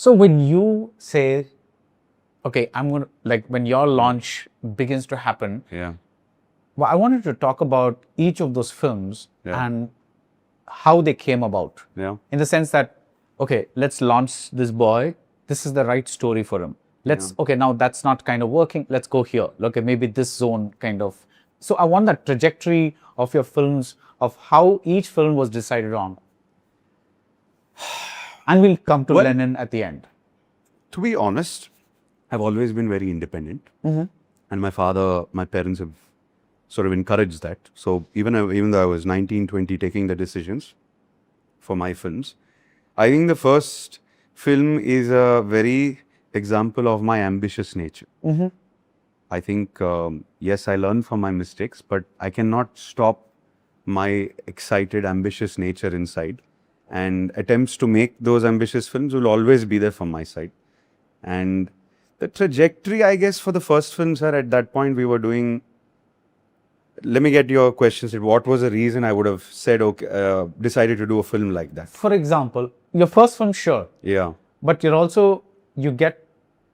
So when you say, okay, I'm going to, like when your launch begins to happen, Yeah. well, I wanted to talk about each of those films and how they came about. Yeah. In the sense that, okay, let's launch this boy. This is the right story for him. Okay, now that's not kind of working. Let's go here. Okay, maybe this zone kind of. So I want that trajectory of your films, of how each film was decided on. And we'll come to Lenin at the end. To be honest, I've always been very independent. And my parents have sort of encouraged that. So even though I was 19, 20 taking the decisions for my films, I think the first film is a very example of my ambitious nature. I think, yes, I learn from my mistakes, but I cannot stop my excited, ambitious nature inside. And attempts to make those ambitious films will always be there from my side. And the trajectory, I guess, for the first film, sir, at that point we were doing. Let me get your questions. What was the reason I would have said, okay, decided to do a film like that? For example, your first film, sure. Yeah. But you get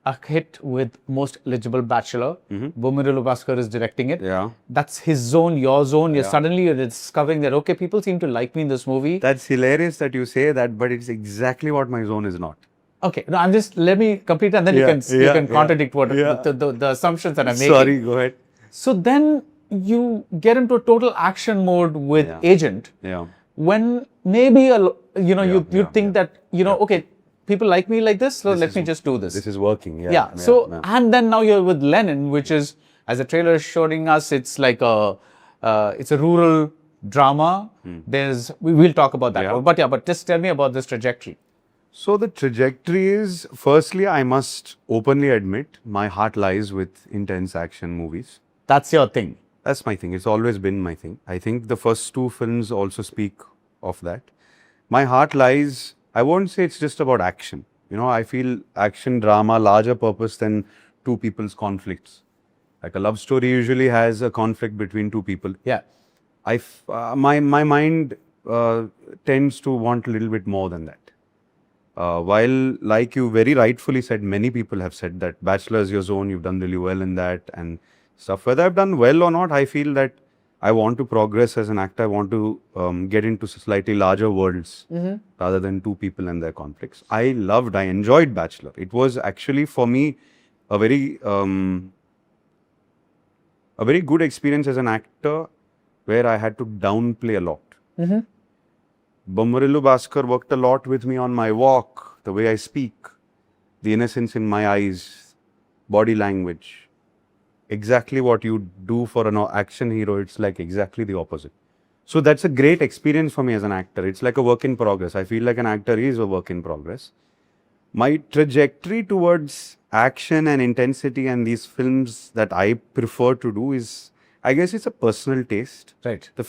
a hit with Most Eligible Bachelor. Baradwaj Rangan is directing it. Yeah. That's his zone, your zone. Suddenly you're discovering that, okay, people seem to like me in this movie. That's hilarious that you say that, but it's exactly what my zone is not. Okay, no, let me complete and then you can contradict what the assumptions that I'm making. Sorry, go ahead. So then you get into a total action mode with Agent. Yeah. When maybe you think that okay, people like me like this, so let me just do this. This is working. And then now you're with Lenin, which is, as the trailer is showing us, it's like it's a rural drama. We'll talk about that. But just tell me about this trajectory. So the trajectory is, firstly, I must openly admit, my heart lies with intense action movies. That's your thing. That's my thing. It's always been my thing. I think the first two films also speak of that. My heart lies, I won't say it's just about action. I feel action, drama, larger purpose than two people's conflicts. Like a love story usually has a conflict between two people. Yeah. My mind tends to want a little bit more than that. While, like you very rightfully said, many people have said that Bachelor is your zone, you've done really well in that and stuff. Whether I've done well or not, I feel that I want to progress as an actor. I want to get into slightly larger worlds rather than two people and their conflicts. I enjoyed Bachelor. It was actually for me a very good experience as an actor where I had to downplay a lot. Baradwaj Rangan worked a lot with me on my walk, the way I speak, the innocence in my eyes, body language. Exactly what you do for an action hero, it's like exactly the opposite. So that's a great experience for me as an actor. It's like a work in progress. I feel like an actor is a work in progress. My trajectory towards action and intensity and these films that I prefer to do is, I guess it's a personal taste. Right. The